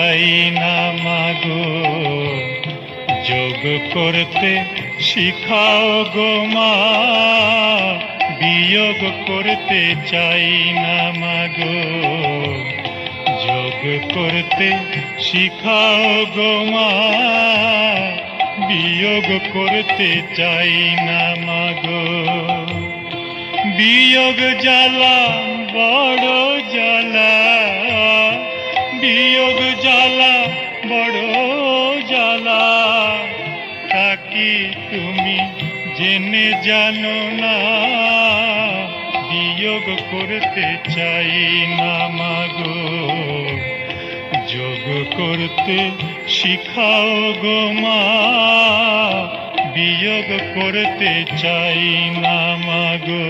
চাই না মাগো, যোগ করতে শিখাও গো মা, বিয়োগ করতে চাই না মাগো, যোগ করতে শিখাও গো মা, বিয়োগ করতে চাই না মাগো। বিয়োগ জ্বালা বড় জ্বালা, বিয়োগ জ্বালা বড় জ্বালা, তা কি তুমি জেনে জানো না, বিয়োগ করতে চাই না মাগো, যোগ করতে শিখাও গো মা, বিয়োগ করতে চাই না মাগো।